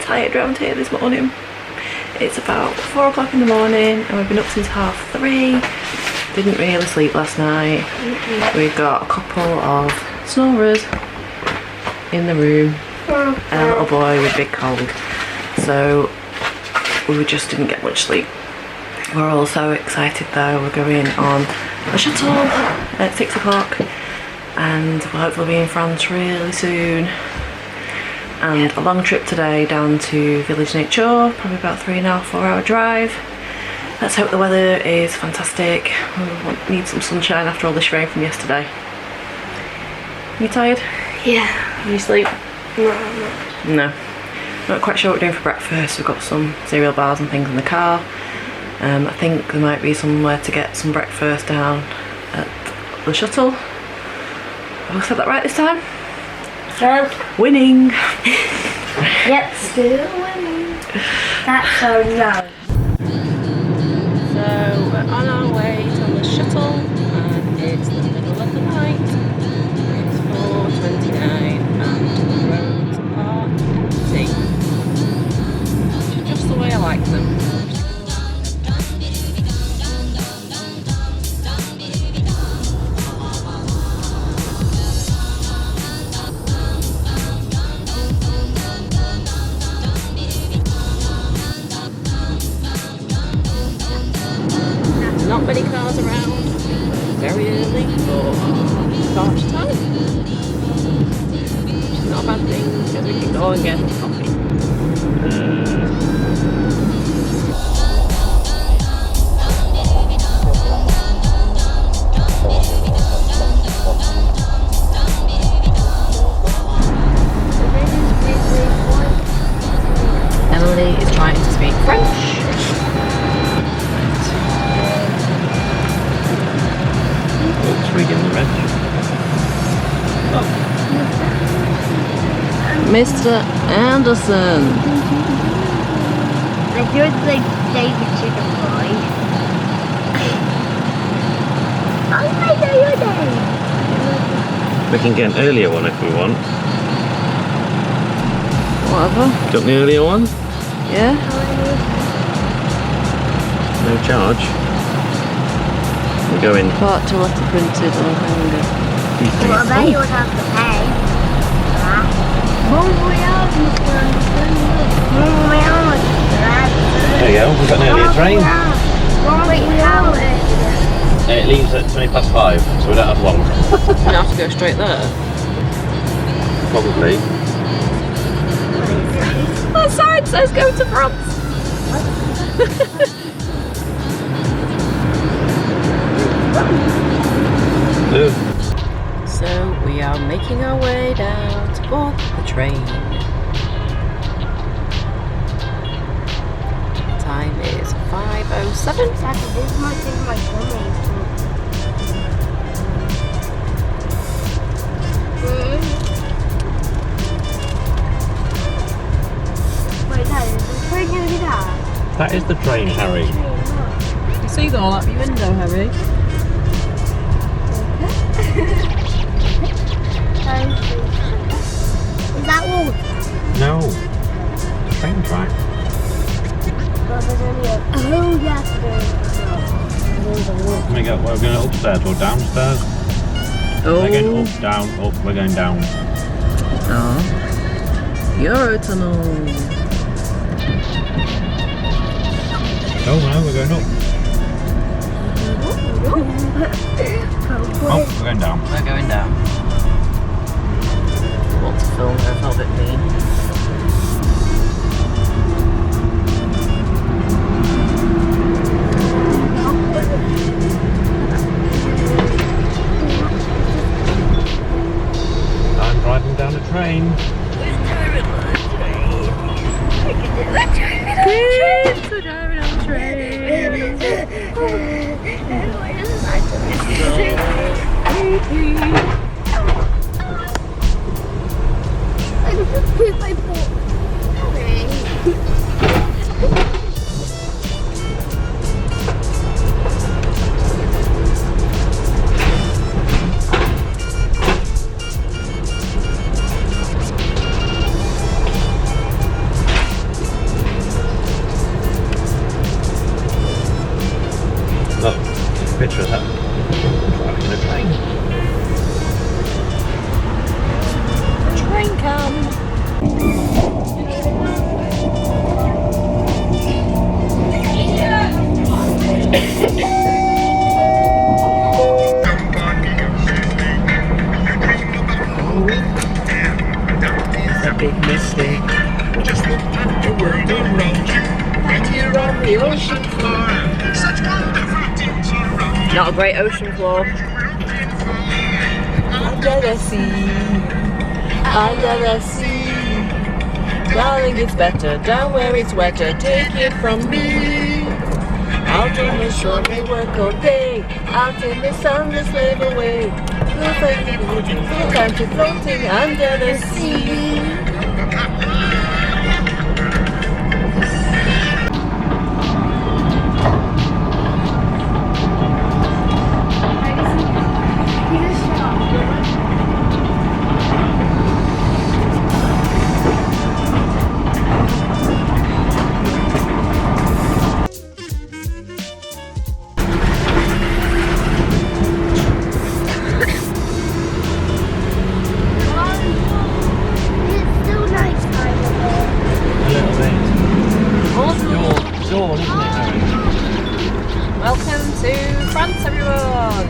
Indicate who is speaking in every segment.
Speaker 1: tired around here this morning. It's about 4 o'clock in the morning and we've been up since 3:30. Didn't really sleep last night. We've got a couple of snorers in the room and a little boy with a big cold. So we just didn't get much sleep. We're all so excited though. We're going on a shuttle at 6 o'clock and we'll hopefully be in France really soon. And a long trip today down to Village Nature, probably about 3.5–4 hour drive. Let's hope the weather is fantastic. We need some sunshine after all this rain from yesterday. You tired?
Speaker 2: Yeah.
Speaker 1: Can you sleep?
Speaker 2: No, I'm not.
Speaker 1: No. Not quite sure what we're doing for breakfast. We've got some cereal bars and things in the car. I think there might be somewhere to get some breakfast down at the shuttle. Have I said that right this time?
Speaker 2: So,
Speaker 1: Winning!
Speaker 2: yep, still winning. That's so low.
Speaker 1: So we're on our way to the shuttle and it's the middle of the night. It's 4:29 and the roads are empty. Which is just the way I like them. Not many cars around, very early for start time, which is not a bad thing because we can go and get coffee. Emily is trying to speak French.
Speaker 3: Reading the reg. Oh.
Speaker 1: Mr. Anderson.
Speaker 2: I don't like David Chicken Boy. I know your name.
Speaker 3: We can get an earlier one if we want.
Speaker 1: Whatever.
Speaker 3: Do you want the earlier one?
Speaker 1: Yeah?
Speaker 3: No charge. We're going.
Speaker 1: Part to letter printed or hunger.
Speaker 2: Well, I bet you would have to pay for that.
Speaker 3: There you go, we've got an earlier train.
Speaker 2: Wait, how?
Speaker 3: It leaves at 5:20, so we don't have long.
Speaker 1: We have to go straight there.
Speaker 3: Probably.
Speaker 1: That sign says go to France.
Speaker 3: No.
Speaker 1: So we are making our way down to board the train. The time is 5:07.
Speaker 2: This might take my tummy. Wait, Dad, is the train going to be there?
Speaker 3: That is the train, Harry.
Speaker 1: You see that all out your window, Harry?
Speaker 2: Is that water?
Speaker 3: No. Train track.
Speaker 2: Well, there's only a... Oh, yes, there's
Speaker 3: We go, we're going upstairs or downstairs?
Speaker 1: Oh.
Speaker 3: We're going up, down, up, we're going down.
Speaker 1: Oh. Eurotunnel.
Speaker 3: Oh no, we're going up. Oh, we're going down.
Speaker 1: We're going down. I want to film her, I felt a bit mean.
Speaker 3: I'm driving down a train.
Speaker 1: Kids are driving on the train.
Speaker 2: With my paw.
Speaker 1: got great ocean floor. Under the sea, under the sea. Darling, it's better down where it's wetter. Take it from me. Out in the shore, we work all day. Out in the sun, we slave away. We'll take it full time to floating under the sea. Welcome to France, everyone!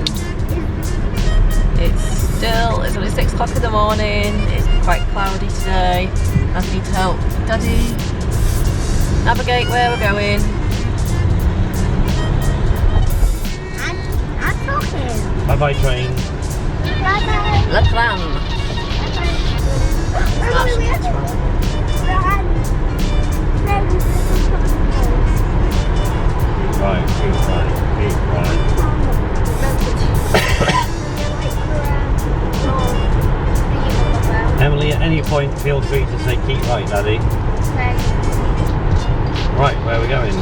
Speaker 1: It's only 6 o'clock in the morning, it's quite cloudy today. I need to help Daddy navigate where we're going.
Speaker 2: I'm talking.
Speaker 3: Bye bye train.
Speaker 2: Bye-bye.
Speaker 1: Le plan!
Speaker 3: Right, keep right. Emily, at any point feel free to say keep right, Daddy. Right, where are we going?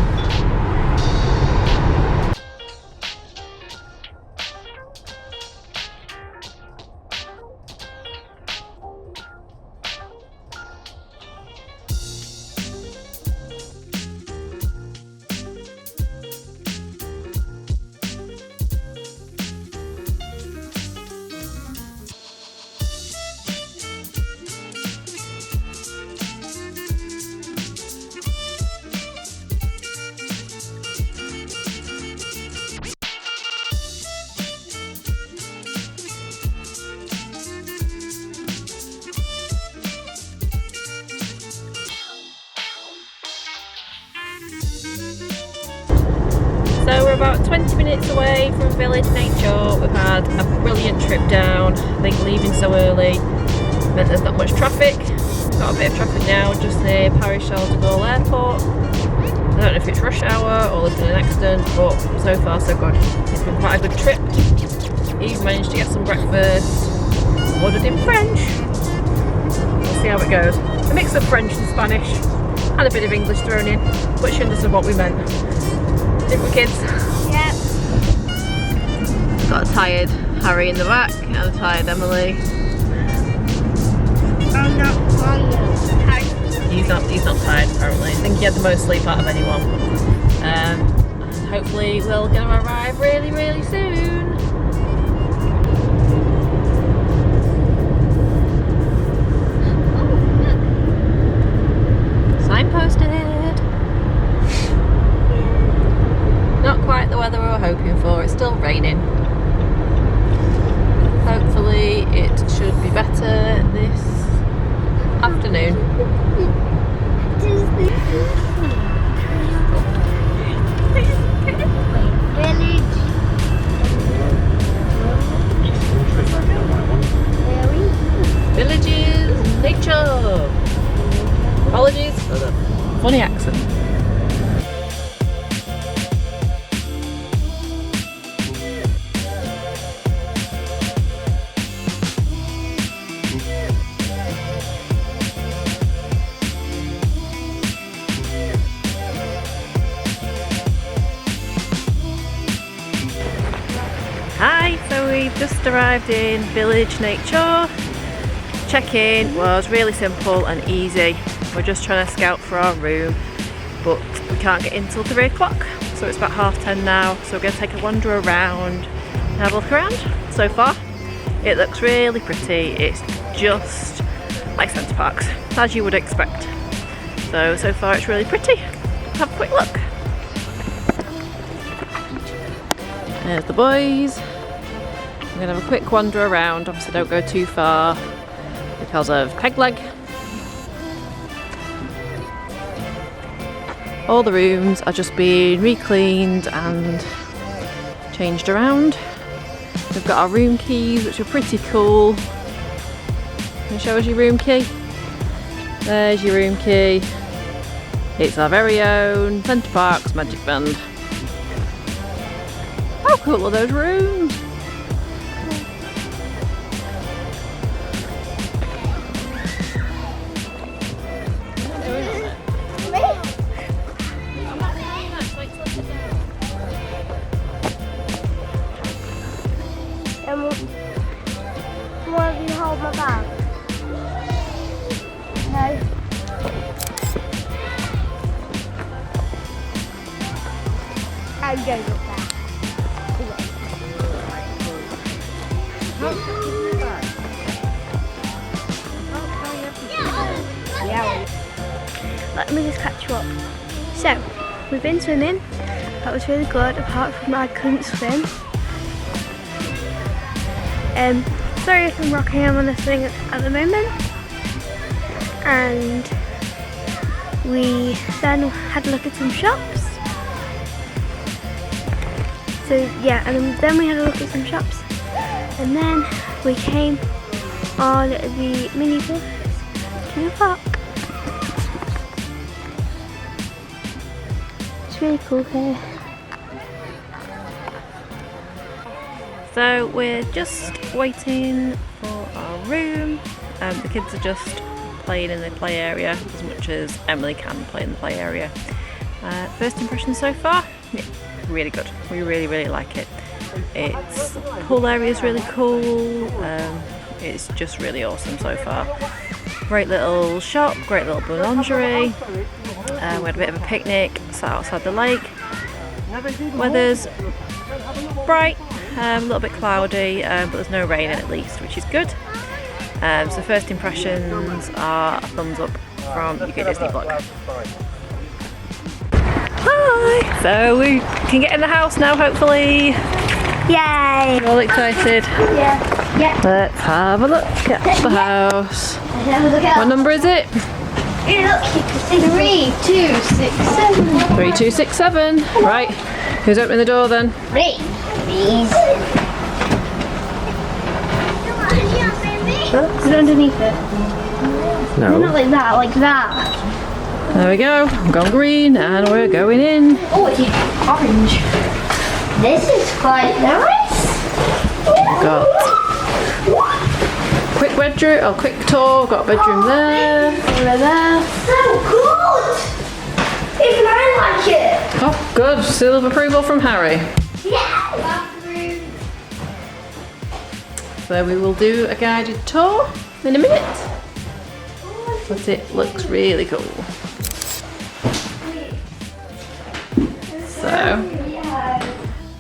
Speaker 1: So we're about 20 minutes away from Village Nature. We've had a brilliant trip down. I think leaving so early meant there's not much traffic. Got a bit of traffic now just near Paris Charles de Gaulle Airport. I don't know if it's rush hour or there's been an accident, but so far so good. It's been quite a good trip. Even managed to get some breakfast, ordered in French. We'll see how it goes. A mix of French and Spanish and a bit of English thrown in, but she understood what we meant. Didn't we, kids?
Speaker 2: Yep.
Speaker 1: Got a tired Harry in the back and a tired Emily.
Speaker 2: I'm not tired.
Speaker 1: He's not tired apparently. I think he had the most sleep out of anyone. And hopefully we're going to arrive really, really soon. Signposted. Not quite the weather we were hoping for, it's still raining. Hopefully it should be better this afternoon. Villages, nature. Apologies for the funny accent. Hi, so we've just arrived in Village Nature. Check-in was really simple and easy. We're just trying to scout for our room, but we can't get in till 3 o'clock, so it's about 10:30 now. So we're going to take a wander around and have a look around. So far, it looks really pretty. It's just like Centre Parks, as you would expect. So far it's really pretty. Have a quick look. There's the boys. I'm going to have a quick wander around. Obviously don't go too far because of peg leg. All the rooms are just being re-cleaned and changed around. We've got our room keys, which are pretty cool. Can you show us your room key? There's your room key. It's our very own Centre Parks Magic Band. How cool are those rooms?
Speaker 2: Will you hold my bag? No. I'm going up there. Yeah. Let me just catch you up. So, we've been swimming. That was really good, apart from I couldn't swim. Sorry if I'm rocking, I'm on a swing at the moment. And we then had a look at some shops. So yeah, and then we had a look at some shops. And then we came on the minibus to the park. It's really cool here.
Speaker 1: So we're just waiting for our room. The kids are just playing in the play area as much as Emily can play in the play area. First impression so far? Yeah, really good. We really like it. The pool area is really cool. It's just really awesome so far. Great little shop, great little boulangerie. We had a bit of a picnic, sat outside the lake. Weather's bright. A little bit cloudy, but there's no rain in at least, which is good. So first impressions are a thumbs up from UK Disney Blog. Hi! So we can get in the house now, hopefully.
Speaker 2: Yay!
Speaker 1: All excited.
Speaker 2: Yeah.
Speaker 1: Let's have a look at the house. What number is it?
Speaker 2: Look, 3267.
Speaker 1: 3267. Right. Who's opening the door then?
Speaker 2: Me. Please. Is it underneath it?
Speaker 3: No.
Speaker 2: Not like that, like that.
Speaker 1: There we go. I'm going green and we're going in.
Speaker 2: Oh, it's orange. This is quite nice.
Speaker 1: Got quick bedroom, quick tour. Got a bedroom there.
Speaker 2: Over there. So good. Even I like it.
Speaker 1: Oh, good. Seal of approval from Harry.
Speaker 2: Yeah. Bathroom.
Speaker 1: So we will do a guided tour in a minute. But it looks really cool. So,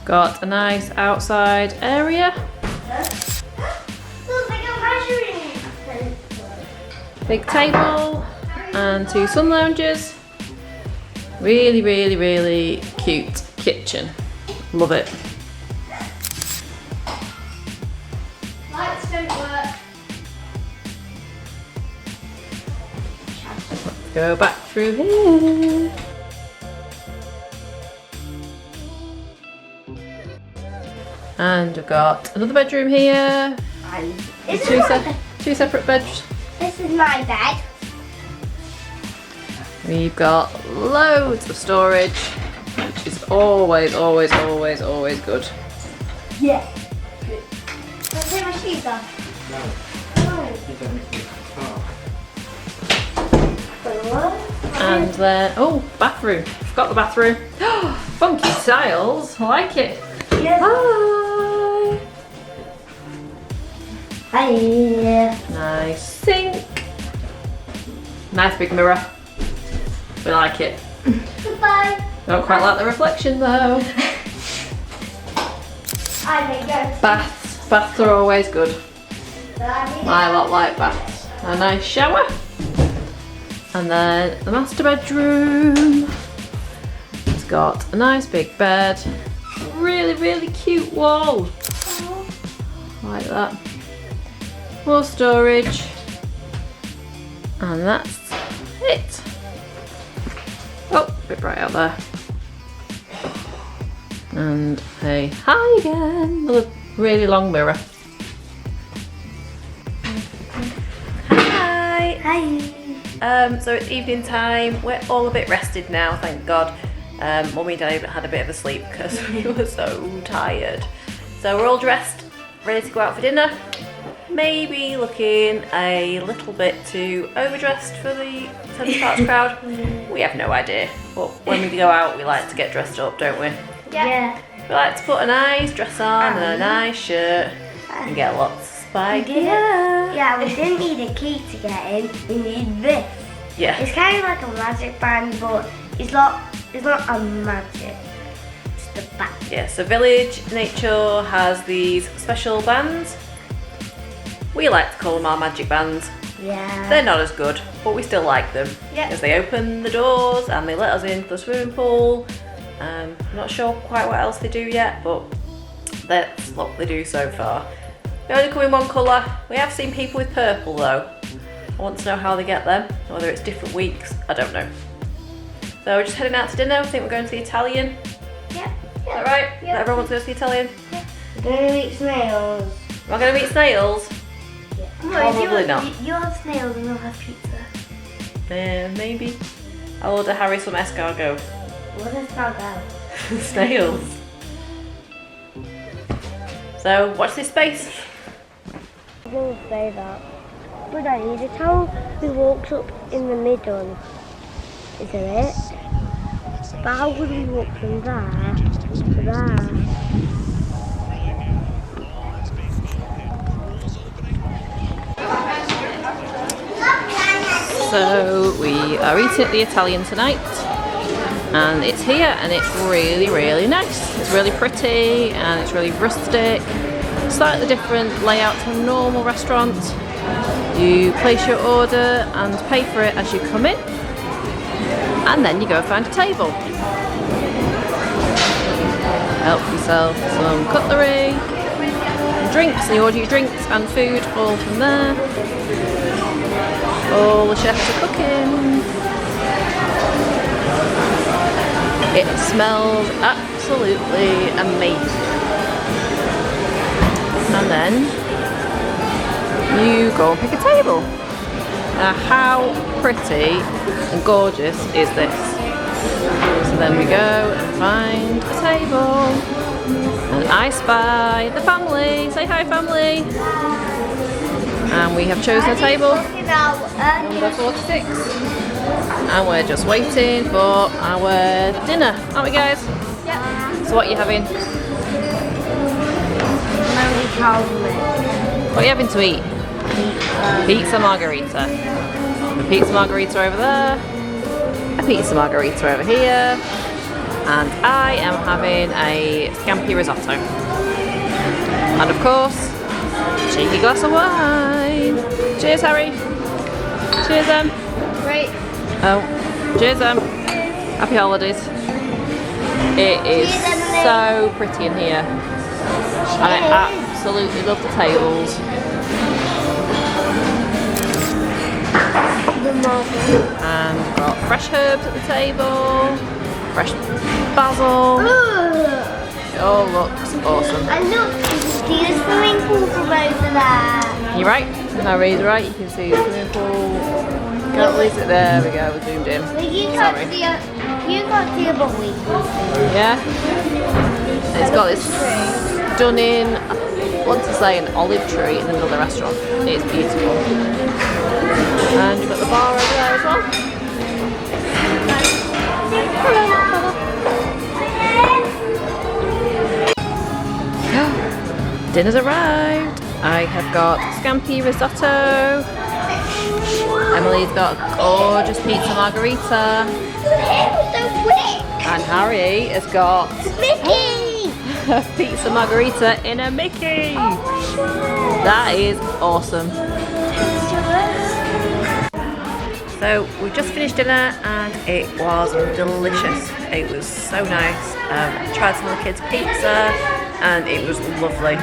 Speaker 1: got a nice outside area. Big table and 2 sun lounges. Really cute kitchen. Love it.
Speaker 2: Lights don't work.
Speaker 1: Go back through here. And we've got another bedroom here. Two separate beds.
Speaker 2: This is my bed.
Speaker 1: We've got loads of storage, which is always good.
Speaker 2: Yeah. Let's take my shoes off.
Speaker 1: And then, oh, bathroom. Forgot the bathroom. Funky tiles. I like it.
Speaker 2: Yeah.
Speaker 1: Hi.
Speaker 2: Hi.
Speaker 1: Nice sink. Nice big mirror. We like it.
Speaker 2: Goodbye.
Speaker 1: Don't quite like the reflection though.
Speaker 2: I may go.
Speaker 1: Baths. Baths are always good. I lot like baths. A nice shower. And then the master bedroom. It's got a nice big bed. Really cute wall. Like that. More storage. And that's it. Oh, a bit bright out there. and say hi again with a really long mirror. Hi!
Speaker 2: Hi!
Speaker 1: So it's evening time, we're all a bit rested now, thank God. Mummy and Dad had a bit of a sleep because we were so tired. So we're all dressed, ready to go out for dinner. Maybe looking a little bit too overdressed for the Central Parks crowd. We have no idea, but when we go out we like to get dressed up, don't we?
Speaker 2: Yeah.
Speaker 1: We like to put a nice dress on and a nice shirt and get lots of spiky hair.
Speaker 2: Yeah, we didn't need a key to get in, we need this.
Speaker 1: Yeah.
Speaker 2: It's kind of like a magic band, but it's not a magic, it's the band.
Speaker 1: Yeah, so Village Nature has these special bands. We like to call them our magic bands.
Speaker 2: Yeah.
Speaker 1: They're not as good, but we still like them.
Speaker 2: Yeah.
Speaker 1: Because they open the doors and they let us into the swimming pool. I'm not sure quite what else they do yet, but that's what they do so far. They only come in one colour. We have seen people with purple though. I want to know how they get them, whether it's different weeks, I don't know. So we're just heading out to dinner. I think we're going to the Italian.
Speaker 2: Yeah.
Speaker 1: Is that right?
Speaker 2: Yeah.
Speaker 1: Everyone wants to go to the Italian?
Speaker 2: Yeah. We're going to eat snails.
Speaker 1: Am I going to eat snails?
Speaker 2: Yeah.
Speaker 1: Probably not.
Speaker 2: You'll have snails and we'll have pizza.
Speaker 1: Maybe. I'll order Harry some escargot.
Speaker 2: What is that?
Speaker 1: Snails. So, watch this space.
Speaker 2: I'm going to say that. But I need to tell who walks up in the middle. Isn't it? But how would we walk from there to there?
Speaker 1: So, we are eating at the Italian tonight. And it's here and it's really, really nice. It's really pretty and it's really rustic. Slightly different layout to a normal restaurant. You place your order and pay for it as you come in. And then you go find a table. Help yourself some cutlery, and drinks, and you order your drinks and food all from there. All the chefs are cooking. It smells absolutely amazing. And then you go and pick a table. Now how pretty and gorgeous is this? So then we go and find a table. And I spy the family. Say hi, family. And we have chosen a table. Number 46. And we're just waiting for our dinner, aren't we guys?
Speaker 2: Yeah.
Speaker 1: So what are you having? What are you having to eat? Pizza margarita. A pizza margarita over there. A pizza margarita over here. And I am having a scampi risotto. And of course, cheeky glass of wine. Cheers, Harry. Cheers, Em.
Speaker 2: Right.
Speaker 1: Oh, cheers, Em. Happy holidays. It is so pretty in here. And I absolutely love the tables. And we've got fresh herbs at the table, fresh basil. It all looks awesome.
Speaker 2: And look, you can see the swimming pool from over there.
Speaker 1: You're right. Harry's right. You can see the swimming pool. Can't release it. There we go. We're zoomed in.
Speaker 2: But you
Speaker 1: Sorry.
Speaker 2: you got the other week.
Speaker 1: Yeah. It's got this stunning, I want to say an olive tree in the middle of the restaurant. It's beautiful. And you've got the bar over there as well. Dinner's arrived. I have got scampi risotto. Emily's got a gorgeous pizza margarita. And Harry has got
Speaker 2: Mickey!
Speaker 1: a pizza margarita in a Mickey. That is awesome. So we just finished dinner and it was delicious. It was so nice. I tried some of the kids' pizza and it was lovely.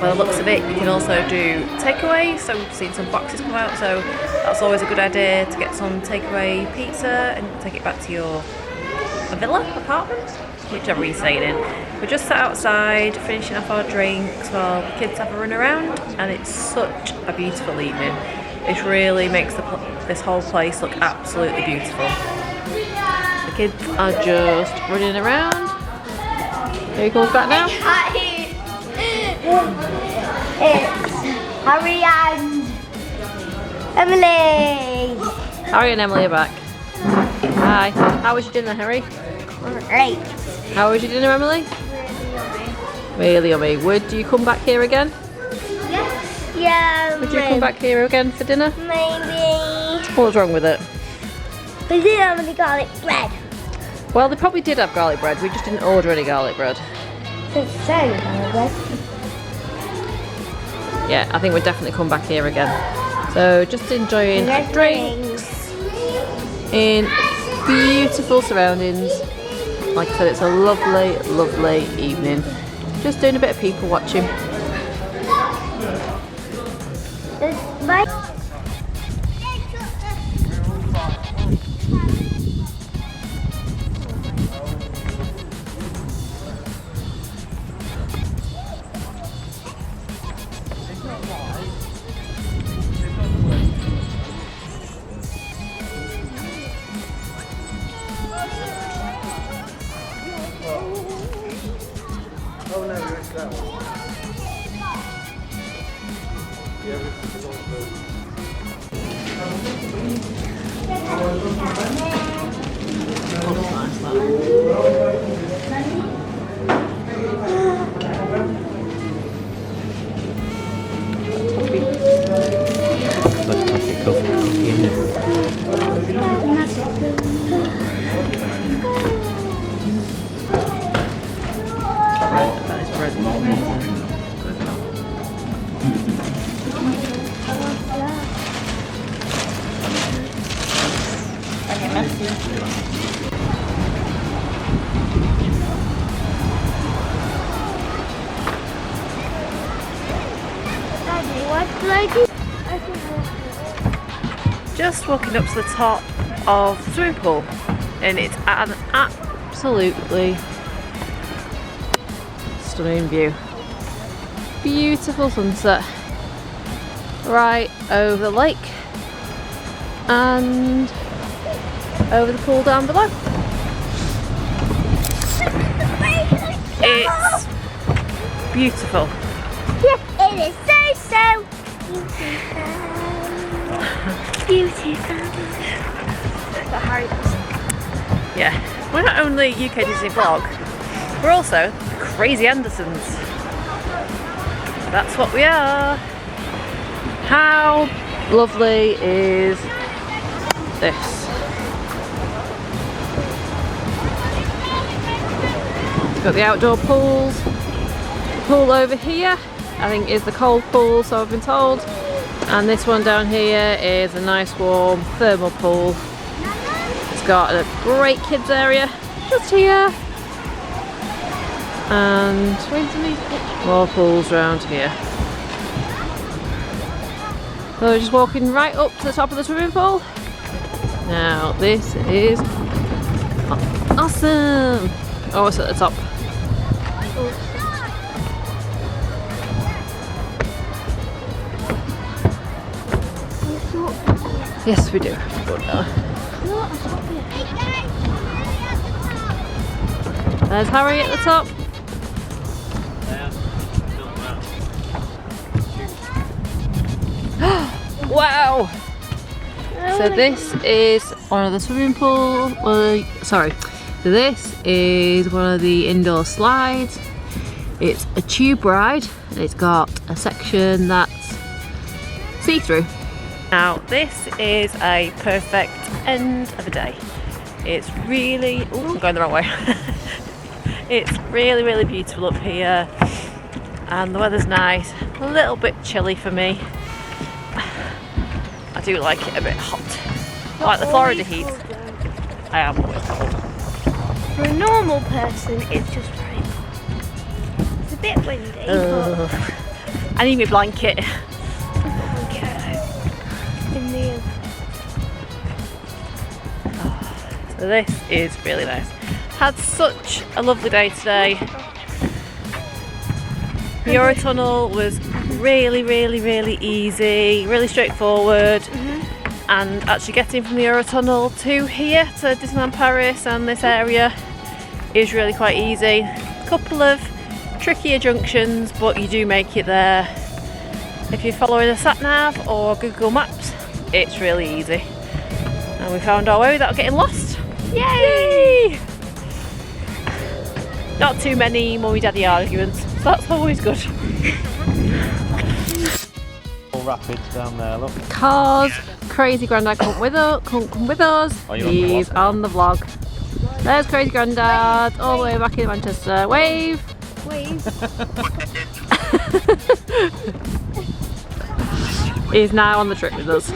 Speaker 1: By the looks of it, you can also do takeaway, so we've seen some boxes come out, so that's always a good idea to get some takeaway pizza and take it back to your villa, apartment. whichever way you're staying in. We're just sat outside finishing off our drinks while the kids have a run around, and it's such a beautiful evening. It really makes this whole place look absolutely beautiful. The kids are just running around. Here he comes back now.
Speaker 2: It's Harry and Emily.
Speaker 1: Harry and Emily are back. Hi. How was your dinner, Harry?
Speaker 2: Great.
Speaker 1: How was your dinner, Emily? Really yummy. Would you come back here again?
Speaker 2: Yes. Yeah.
Speaker 1: Would you come back here again for dinner?
Speaker 2: Maybe.
Speaker 1: What's wrong with it?
Speaker 2: We didn't have any garlic bread.
Speaker 1: Well, they probably did have garlic bread. We just didn't order any garlic bread.
Speaker 2: It's the same garlic bread.
Speaker 1: Yeah, I think we'll definitely come back here again. So just enjoying our drinks in beautiful surroundings. Like I said, it's a lovely, lovely evening. Just doing a bit of people watching. Just walking up to the top of the swimming pool, and it's an absolutely stunning view. Beautiful sunset right over the lake and over the pool down below. It's beautiful.
Speaker 2: Yes, it is so beautiful.
Speaker 1: Yeah, we're not only UK Disney vlog, we're also Crazy Andersons. That's what we are. How lovely is this? Got the outdoor pools. The pool over here, I think, is the cold pool, so I've been told. And this one down here is a nice warm thermal pool. It's got a great kids area just here. And more pools around here. So we're just walking right up to the top of the swimming pool. Now this is awesome. Oh, it's at the top. Yes, we do have to go down. There's Harry at the top. Wow! So this is one of the swimming pool. So this is one of the indoor slides. It's a tube ride, and it's got a section that's see-through. Now this is a perfect end of a day. It's really, ooh, I'm going the wrong way. It's really, really beautiful up here, and the weather's nice. A little bit chilly for me. I do like it a bit hot. Like the Florida heat. I am always cold.
Speaker 2: For a normal person, it's just very cold. It's a bit windy, but
Speaker 1: I need my blanket. So this is really nice. Had such a lovely day today. The Eurotunnel was really easy, really straightforward. And actually getting from the Eurotunnel to here, to Disneyland Paris and this area, is really quite easy. A couple of trickier junctions, but you do make it there. If you're following a sat-nav or Google Maps, it's really easy. And we found our way without getting lost. Yay! Not too many mummy-daddy arguments, so that's always good.
Speaker 3: All rapids down there, look.
Speaker 1: Cars, Crazy Grandad can't come with us.
Speaker 3: Are you
Speaker 1: He's on the vlog. There's Crazy Grandad, all the way back in Manchester. Wave!
Speaker 2: Wave.
Speaker 1: He's now on the trip with us.